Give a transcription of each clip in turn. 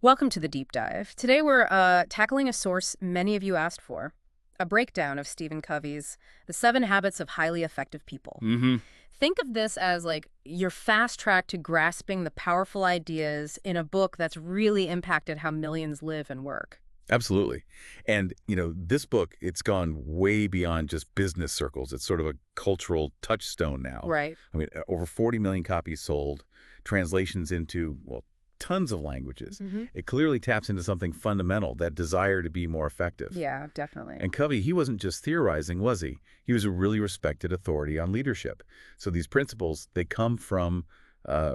Welcome to the deep dive. Today we're tackling a source many of you asked for, a breakdown of Stephen Covey's The 7 Habits of Highly Effective People. hmm Think of this as like your fast track to grasping the powerful ideas in a book that's really impacted how millions live and work. Absolutely. And, this book, it's gone way beyond just business circles. It's sort of a cultural touchstone now. Right. I mean, over 40 million copies sold, translations into, well, tons of languages. hmm It clearly taps into something fundamental, that desire to be more effective. Yeah, definitely. And Covey, he wasn't just theorizing, was he? He was a really respected authority on leadership. So these principles, they come from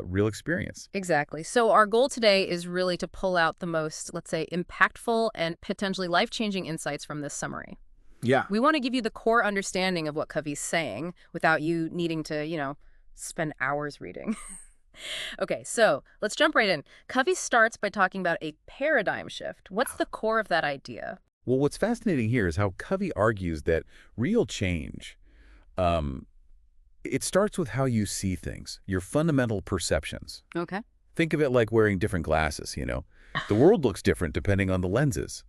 real experience. Exactly. So our goal today is really to pull out the most, let's say, impactful and potentially life-changing insights from this summary. Yeah. We want to give you the core understanding of what Covey's saying without you needing to, spend hours reading. Okay, so let's jump right in. Covey starts by talking about a paradigm shift. What's the core of that idea? Well, what's fascinating here is how Covey argues that real change, um, it starts with how you see things, your fundamental perceptions. Okay. Think of it like wearing different glasses. The world looks different depending on the lenses.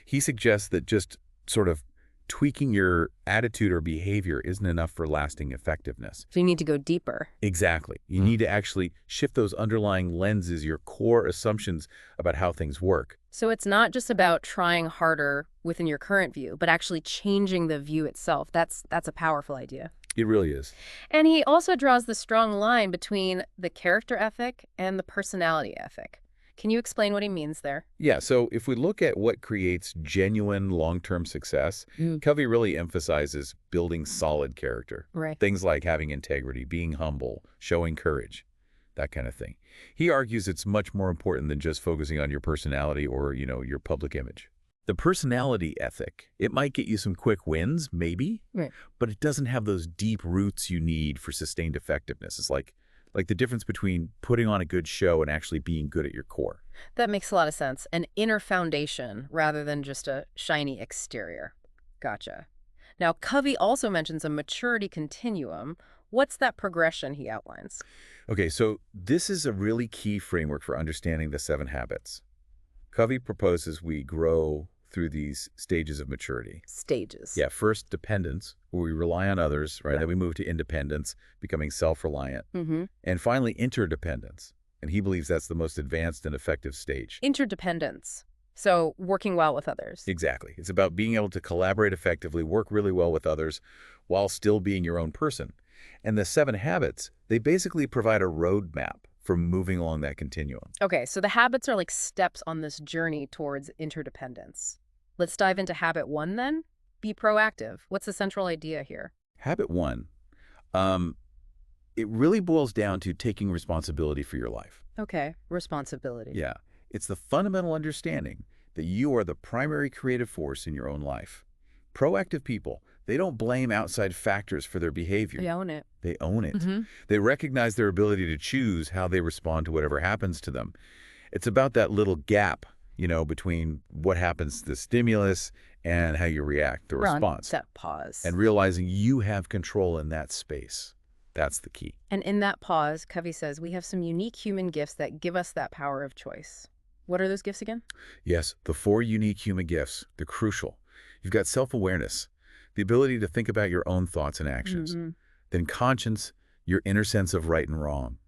He suggests that just sort of tweaking your attitude or behavior isn't enough for lasting effectiveness. So you need to go deeper. Exactly. You need to actually shift those underlying lenses, your core assumptions about how things work. So it's not just about trying harder within your current view, but actually changing the view itself. That's a powerful idea. It really is. And he also draws the strong line between the character ethic and the personality ethic. Can you explain what he means there? Yeah, so if we look at what creates genuine long-term success, Covey really emphasizes building solid character. Right. Things like having integrity, being humble, showing courage, that kind of thing. He argues it's much more important than just focusing on your personality or, your public image. The personality ethic, it might get you some quick wins, maybe, Right. but it doesn't have those deep roots you need for sustained effectiveness. It's like the difference between putting on a good show and actually being good at your core. That makes a lot of sense. An inner foundation rather than just a shiny exterior. Gotcha. Now, Covey also mentions a maturity continuum. What's that progression he outlines? Okay, so this is a really key framework for understanding the 7 habits. Covey proposes we grow through these stages of maturity. Stages. Yeah, first dependence, where we rely on others, right? Yeah. Then we move to independence, becoming self-reliant. Mm-hmm. And finally, interdependence. And he believes that's the most advanced and effective stage. Interdependence. So working well with others. Exactly. It's about being able to collaborate effectively, work really well with others, while still being your own person. And the 7 habits, they basically provide a roadmap for moving along that continuum. Okay, so the habits are like steps on this journey towards interdependence. Let's dive into habit 1 then. Be proactive. What's the central idea here? Habit 1, um, it really boils down to taking responsibility for your life. Okay, responsibility. Yeah. It's the fundamental understanding that you are the primary creative force in your own life. Proactive people, they don't blame outside factors for their behavior. They own it. They own it. Mm-hmm. They recognize their ability to choose how they respond to whatever happens to them. It's about that little gap, between what happens to the stimulus and how you react, the response. That pause. And realizing you have control in that space. That's the key. And in that pause, Covey says we have some unique human gifts that give us that power of choice. What are those gifts again? Yes, the 4 unique human gifts, they're crucial. You've got self-awareness, the ability to think about your own thoughts and actions. Mm-hmm. Then conscience, your inner sense of right and wrong.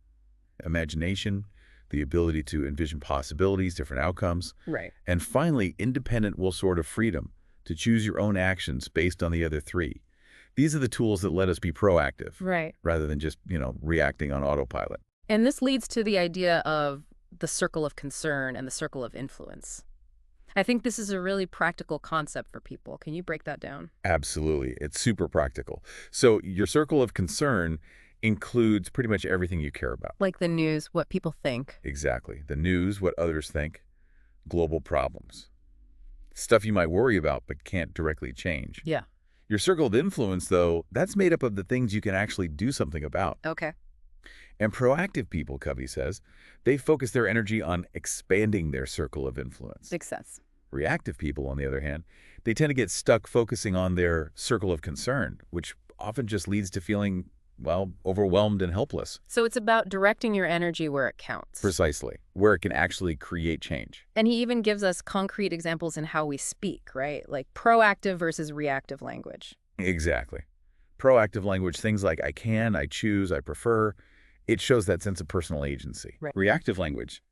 Imagination, the ability to envision possibilities, different outcomes. Right. And finally, independent will sort of freedom, to choose your own actions based on the other 3. These are the tools that let us be proactive, Right. rather than just, reacting on autopilot. And this leads to the idea of the circle of concern and the circle of influence. I think this is a really practical concept for people. Can you break that down? Absolutely. It's super practical. So your circle of concern includes pretty much everything you care about. Like the news, what people think. Exactly. The news, what others think, global problems. Stuff you might worry about but can't directly change. Yeah. Your circle of influence, though, that's made up of the things you can actually do something about. Okay. And proactive people, Covey says, they focus their energy on expanding their circle of influence. Success. Reactive people, on the other hand, they tend to get stuck focusing on their circle of concern, which often just leads to feeling well, overwhelmed and helpless. So it's about directing your energy where it counts. Precisely, where it can actually create change. And he even gives us concrete examples in how we speak, right? Like proactive versus reactive language. Exactly. Proactive language, things like I can, I choose, I prefer, it shows that sense of personal agency. Right. Reactive language,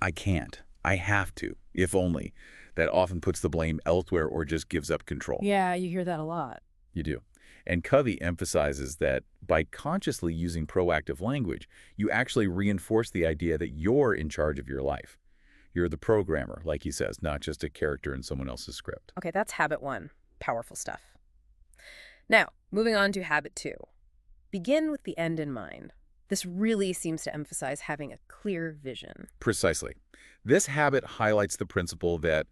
I can't, I have to, if only, that often puts the blame elsewhere or just gives up control. Yeah, you hear that a lot. You do. And Covey emphasizes that by consciously using proactive language, you actually reinforce the idea that you're in charge of your life. You're the programmer, like he says, not just a character in someone else's script. Okay, that's habit 1. Powerful stuff. Now, moving on to habit 2. Begin with the end in mind. This really seems to emphasize having a clear vision. Precisely. This habit highlights the principle that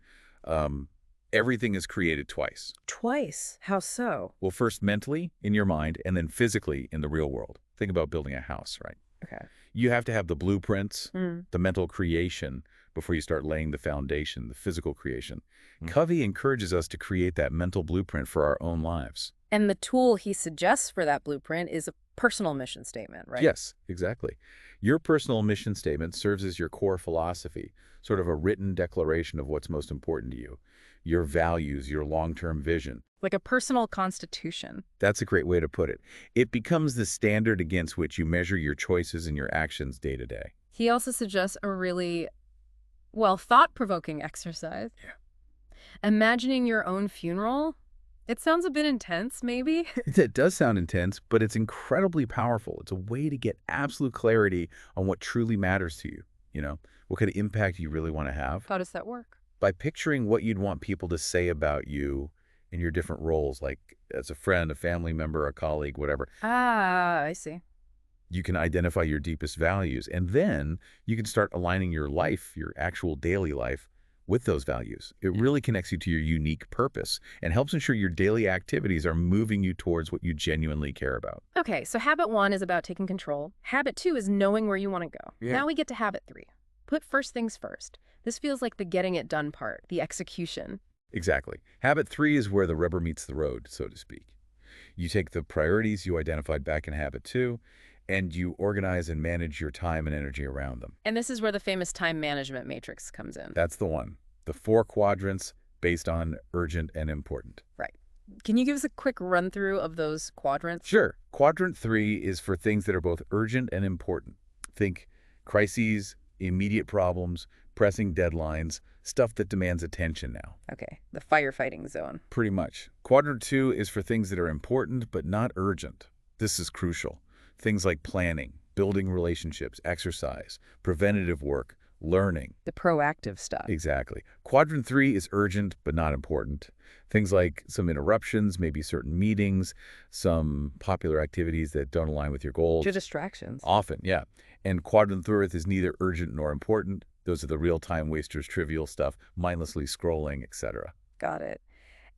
everything is created twice. Twice? How so? Well, first mentally, in your mind, and then physically in the real world. Think about building a house, right? Okay. You have to have the blueprints, Mm. the mental creation, before you start laying the foundation, the physical creation. Covey encourages us to create that mental blueprint for our own lives. And the tool he suggests for that blueprint is a personal mission statement, right? Yes, exactly. Your personal mission statement serves as your core philosophy, sort of a written declaration of what's most important to you, your values, your long-term vision. Like a personal constitution. That's a great way to put it. It becomes the standard against which you measure your choices and your actions day to day. He also suggests a really, well, thought-provoking exercise. Yeah. Imagining your own funeral. It sounds a bit intense, maybe. It does sound intense, but it's incredibly powerful. It's a way to get absolute clarity on what truly matters to you, what kind of impact you really want to have. How does that work? By picturing what you'd want people to say about you in your different roles, like as a friend, a family member, a colleague, whatever. Ah, I see. You can identify your deepest values, and then you can start aligning your life, your actual daily life, with those values. It really connects you to your unique purpose and helps ensure your daily activities are moving you towards what you genuinely care about. Okay, so habit 1 is about taking control. Habit 2 is knowing where you want to go. Yeah. Now we get to habit 3. Put first things first. This feels like the getting it done part, the execution. Exactly. Habit 3 is where the rubber meets the road, so to speak. You take the priorities you identified back in habit 2, and you organize and manage your time and energy around them. And this is where the famous time management matrix comes in. That's the one. The 4 quadrants based on urgent and important. Right. Can you give us a quick run through of those quadrants? Sure. Quadrant 3 is for things that are both urgent and important. Think crises, immediate problems, pressing deadlines, stuff that demands attention now. Okay, the firefighting zone. Pretty much. Quadrant 2 is for things that are important but not urgent. This is crucial. Things like planning, building relationships, exercise, preventative work, learning. The proactive stuff. Exactly. Quadrant 3 is urgent but not important. Things like some interruptions, maybe certain meetings, some popular activities that don't align with your goals. To distractions. Often, yeah. And quadrant 3 is neither urgent nor important. Those are the real-time wasters, trivial stuff, mindlessly scrolling, etc. Got it.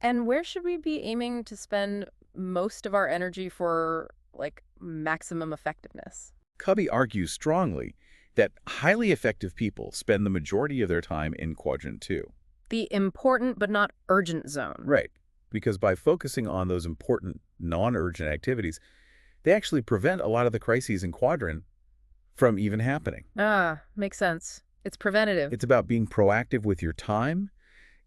And where should we be aiming to spend most of our energy for, like, maximum effectiveness? Covey argues strongly that highly effective people spend the majority of their time in quadrant 2. The important but not urgent zone. Right. Because by focusing on those important, non-urgent activities, they actually prevent a lot of the crises in quadrant from even happening. Ah, makes sense. It's preventative. It's about being proactive with your time,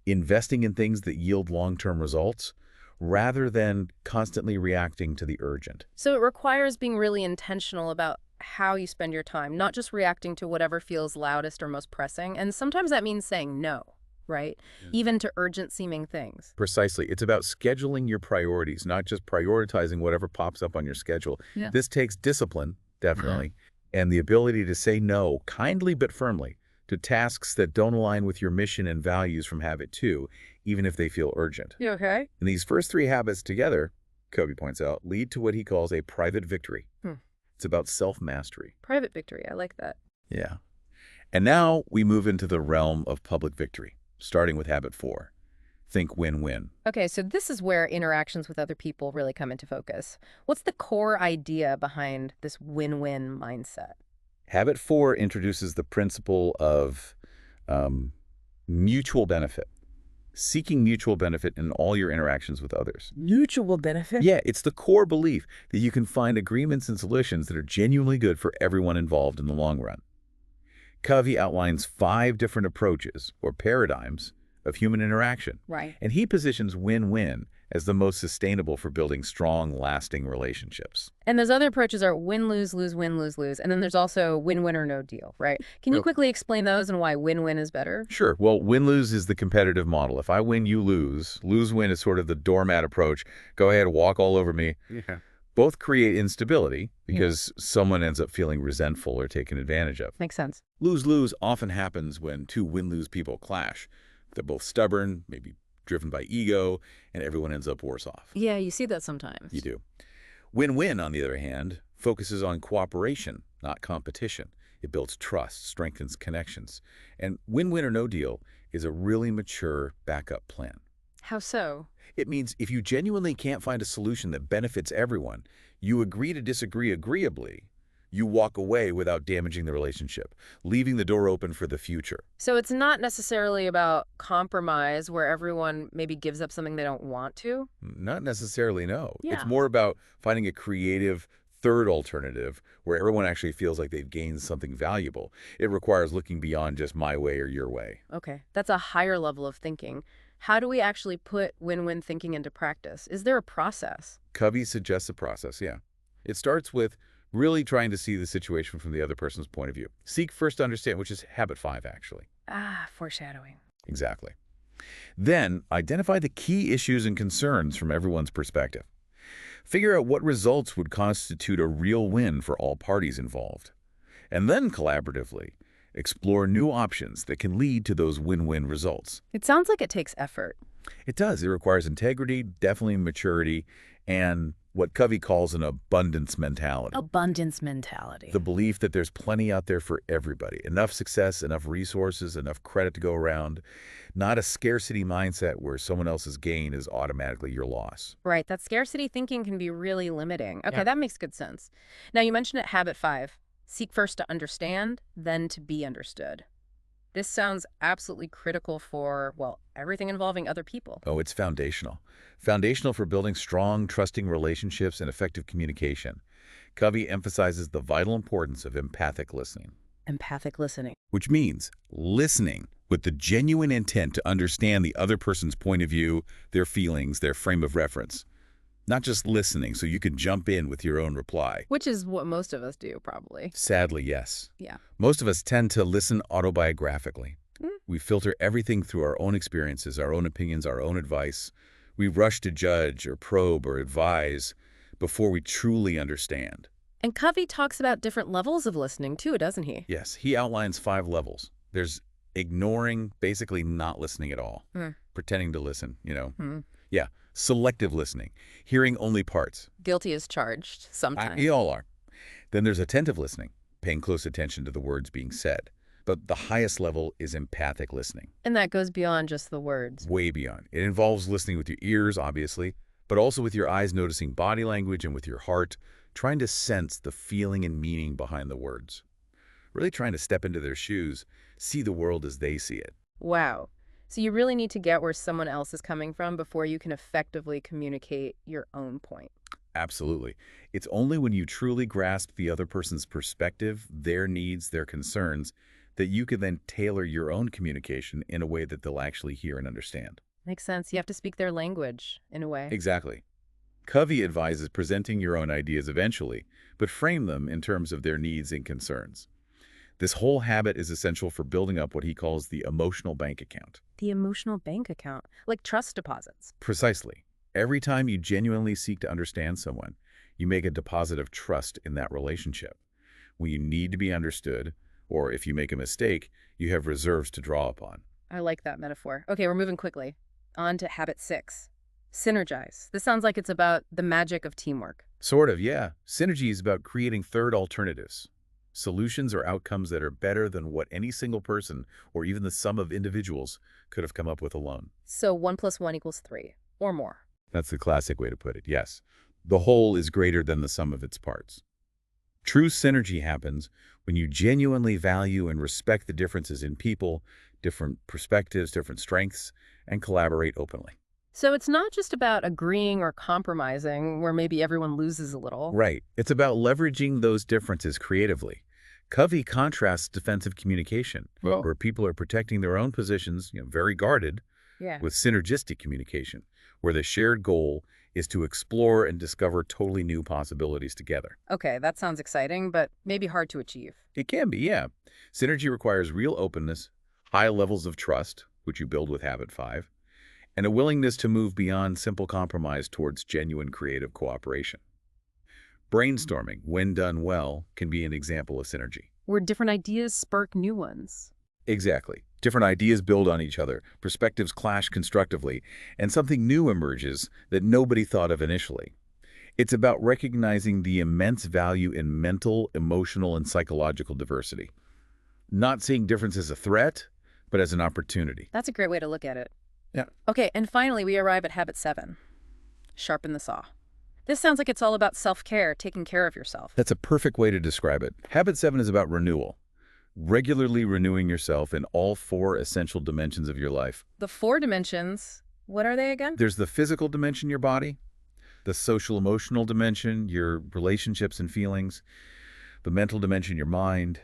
investing in things that yield long-term results, rather than constantly reacting to the urgent. So it requires being really intentional about how you spend your time, not just reacting to whatever feels loudest or most pressing. And sometimes that means saying no, right? Yeah. Even to urgent-seeming things. Precisely. It's about scheduling your priorities, not just prioritizing whatever pops up on your schedule. Yeah. This takes discipline, definitely, and the ability to say no, kindly but firmly, to tasks that don't align with your mission and values from habit 2, even if they feel urgent. You okay? And these first 3 habits together, Covey points out, lead to what he calls a private victory. It's about self-mastery. Private victory. I like that. Yeah. And now we move into the realm of public victory, starting with habit 4. Think win-win. Okay, so this is where interactions with other people really come into focus. What's the core idea behind this win-win mindset? Habit 4 introduces the principle of mutual benefit. seeking mutual benefit in all your interactions with others. Mutual benefit? Yeah, it's the core belief that you can find agreements and solutions that are genuinely good for everyone involved in the long run. Covey outlines 5 different approaches, or paradigms, of human interaction, Right. and he positions win-win as the most sustainable for building strong, lasting relationships. And those other approaches are win, lose, lose, win, lose, lose. And then there's also win-win or no deal, right? Can you Yep. quickly explain those and why win-win is better? Sure. Well, win-lose is the competitive model. If I win, you lose. Lose-win is sort of the doormat approach. Go ahead, walk all over me. Yeah. Both create instability Yeah. because someone ends up feeling resentful or taken advantage of. Makes sense. Lose-lose often happens when 2 win-lose people clash. They're both stubborn, maybe driven by ego, and everyone ends up worse off. Yeah, you see that sometimes. You do. Win-win, on the other hand, focuses on cooperation, not competition. It builds trust, strengthens connections. And win-win or no deal is a really mature backup plan. How so? It means if you genuinely can't find a solution that benefits everyone, you agree to disagree agreeably. You walk away without damaging the relationship, leaving the door open for the future. So it's not necessarily about compromise where everyone maybe gives up something they don't want to? Not necessarily, no. Yeah. It's more about finding a creative third alternative where everyone actually feels like they've gained something valuable. It requires looking beyond just my way or your way. Okay, that's a higher level of thinking. How do we actually put win-win thinking into practice? Is there a process? Covey suggests a process, yeah. It starts with really trying to see the situation from the other person's point of view. Seek first to understand, which is habit 5, actually. Ah, foreshadowing. Exactly. Then, identify the key issues and concerns from everyone's perspective. Figure out what results would constitute a real win for all parties involved. And then, collaboratively, explore new options that can lead to those win-win results. It sounds like it takes effort. It does. It requires integrity, definitely maturity, and what Covey calls an abundance mentality. Abundance mentality. The belief that there's plenty out there for everybody. Enough success, enough resources, enough credit to go around. Not a scarcity mindset where someone else's gain is automatically your loss. Right, that scarcity thinking can be really limiting. Okay, Yeah. that makes good sense. Now, you mentioned it, habit 5. Seek first to understand, then to be understood. This sounds absolutely critical for, well, everything involving other people. Oh, it's foundational. Foundational for building strong, trusting relationships and effective communication. Covey emphasizes the vital importance of empathic listening, Empathic listening. which means listening with the genuine intent to understand the other person's point of view, their feelings, their frame of reference. Not just listening so you can jump in with your own reply. Which is what most of us do, probably. Sadly, yes. Yeah. Most of us tend to listen autobiographically. Mm. We filter everything through our own experiences, our own opinions, our own advice. We rush to judge or probe or advise before we truly understand. And Covey talks about different levels of listening, too, doesn't he? Yes, he outlines 5 levels. There's ignoring, basically not listening at all. Mm. Pretending to listen, Hmm. Yeah, selective listening, hearing only parts. Guilty as charged, sometimes. We all are. Then there's attentive listening, paying close attention to the words being said. But the highest level is empathic listening, And that goes beyond just the words. way beyond. It involves listening with your ears, obviously, but also with your eyes, noticing body language, and with your heart, trying to sense the feeling and meaning behind the words. Really trying to step into their shoes, see the world as they see it. Wow. So you really need to get where someone else is coming from before you can effectively communicate your own point. Absolutely. It's only when you truly grasp the other person's perspective, their needs, their concerns, that you can then tailor your own communication in a way that they'll actually hear and understand. Makes sense. You have to speak their language, in a way. Exactly. Covey advises presenting your own ideas eventually, but frame them in terms of their needs and concerns. This whole habit is essential for building up what he calls the emotional bank account. The emotional bank account, like trust deposits. Precisely. Every time you genuinely seek to understand someone, you make a deposit of trust in that relationship. When you need to be understood, or if you make a mistake, you have reserves to draw upon. I like that metaphor. Okay, we're moving quickly. On to habit 6. Synergize. This sounds like it's about the magic of teamwork. Sort of, yeah. Synergy is about creating third alternatives. Solutions or outcomes that are better than what any single person, or even the sum of individuals, could have come up with alone. So 1 + 1 = 3, or more. That's the classic way to put it, yes. The whole is greater than the sum of its parts. True synergy happens when you genuinely value and respect the differences in people, different perspectives, different strengths, and collaborate openly. So it's not just about agreeing or compromising where maybe everyone loses a little. Right. It's about leveraging those differences creatively. Covey contrasts defensive communication, Well, where people are protecting their own positions, very guarded, yeah. with synergistic communication, where the shared goal is to explore and discover totally new possibilities together. Okay, that sounds exciting, but maybe hard to achieve. It can be, yeah. Synergy requires real openness, high levels of trust, which you build with Habit 5, and a willingness to move beyond simple compromise towards genuine creative cooperation. Brainstorming, when done well, can be an example of synergy. Where different ideas spark new ones. Exactly. Different ideas build on each other, perspectives clash constructively, and something new emerges that nobody thought of initially. It's about recognizing the immense value in mental, emotional, and psychological diversity. Not seeing difference as a threat, but as an opportunity. That's a great way to look at it. Yeah. Okay, and finally we arrive at habit 7. Sharpen the saw. This sounds like it's all about self-care, taking care of yourself. That's a perfect way to describe it. Habit 7 is about renewal. Regularly renewing yourself in all 4 essential dimensions of your life. The 4 dimensions, what are they again? There's the physical dimension, your body, the social-emotional dimension, your relationships and feelings, the mental dimension, your mind,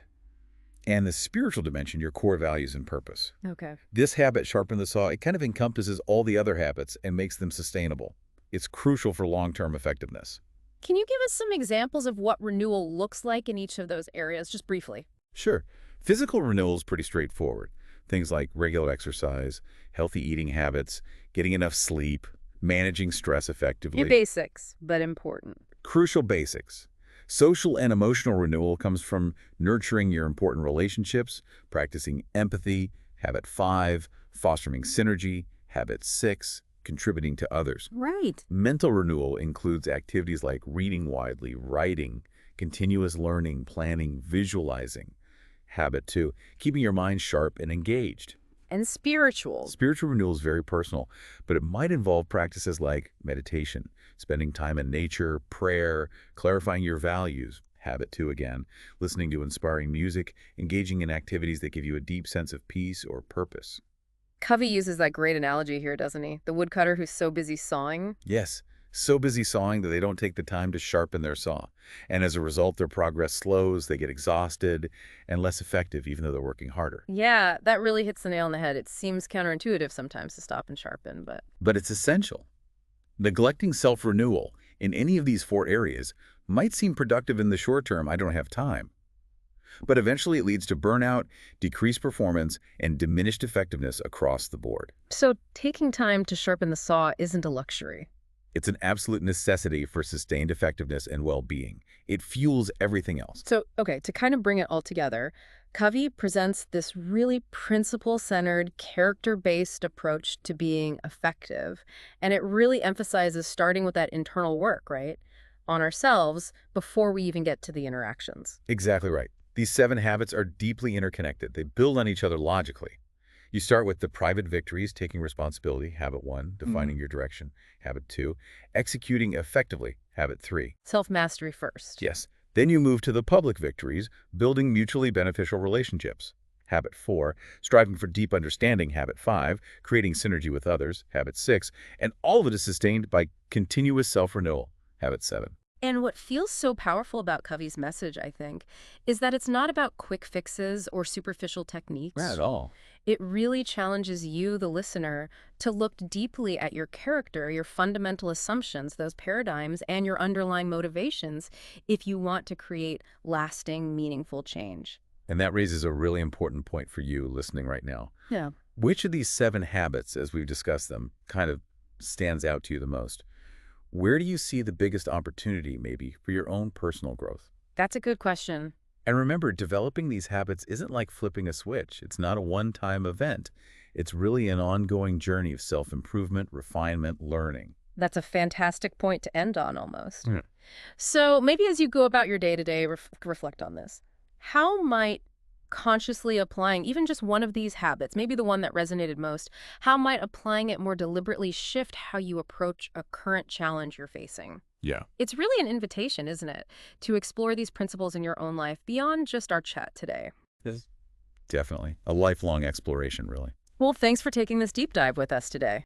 and the spiritual dimension, your core values and purpose. Okay. This habit, Sharpen the Saw, it kind of encompasses all the other habits and makes them sustainable. It's crucial for long-term effectiveness. Can you give us some examples of what renewal looks like in each of those areas, just briefly? Sure. Physical renewal is pretty straightforward. Things like regular exercise, healthy eating habits, getting enough sleep, managing stress effectively. Your basics, but important. Crucial basics. Social and emotional renewal comes from nurturing your important relationships, practicing empathy, habit 5, fostering synergy, habit 6, contributing to others. Right. Mental renewal includes activities like reading widely, writing, continuous learning, planning, visualizing. Habit 2, keeping your mind sharp and engaged. And spiritual. Spiritual renewal is very personal, but it might involve practices like meditation, spending time in nature, prayer, clarifying your values. Habit 2 again, listening to inspiring music, engaging in activities that give you a deep sense of peace or purpose. Covey uses that great analogy here, doesn't he? The woodcutter who's so busy sawing. Yes, so busy sawing that they don't take the time to sharpen their saw. And as a result, their progress slows, they get exhausted, and less effective even though they're working harder. Yeah, that really hits the nail on the head. It seems counterintuitive sometimes to stop and sharpen, but... But it's essential. Neglecting self-renewal in any of these 4 areas might seem productive in the short term, I don't have time. But eventually it leads to burnout, decreased performance, and diminished effectiveness across the board. So taking time to sharpen the saw isn't a luxury. It's an absolute necessity for sustained effectiveness and well-being. It fuels everything else. So, okay, to kind of bring it all together, Covey presents this really principle-centered, character-based approach to being effective. And it really emphasizes starting with that internal work, right? On ourselves before we even get to the interactions. Exactly right. These 7 habits are deeply interconnected. They build on each other logically. You start with the private victories, taking responsibility, habit 1, defining your direction, habit 2, executing effectively, habit 3. Self-mastery first. Yes. Then you move to the public victories, building mutually beneficial relationships, habit 4, striving for deep understanding, habit 5, creating synergy with others, habit 6, and all of it is sustained by continuous self-renewal, habit 7. And what feels so powerful about Covey's message, I think, is that it's not about quick fixes or superficial techniques. Not at all. It really challenges you, the listener, to look deeply at your character, your fundamental assumptions, those paradigms, and your underlying motivations if you want to create lasting, meaningful change. And that raises a really important point for you listening right now. Yeah. Which of these 7 habits, as we've discussed them, kind of stands out to you the most? Where do you see the biggest opportunity, maybe, for your own personal growth? That's a good question. And remember, developing these habits isn't like flipping a switch. It's not a one-time event. It's really an ongoing journey of self-improvement, refinement, learning. That's a fantastic point to end on, almost. Yeah. So maybe as you go about your day-to-day, reflect on this. How might consciously applying even just one of these habits, maybe the one that resonated most, how might applying it more deliberately shift how you approach a current challenge you're facing? Yeah. It's really an invitation, isn't it, to explore these principles in your own life beyond just our chat today. Yes. Definitely. A lifelong exploration, really. Well, thanks for taking this deep dive with us today.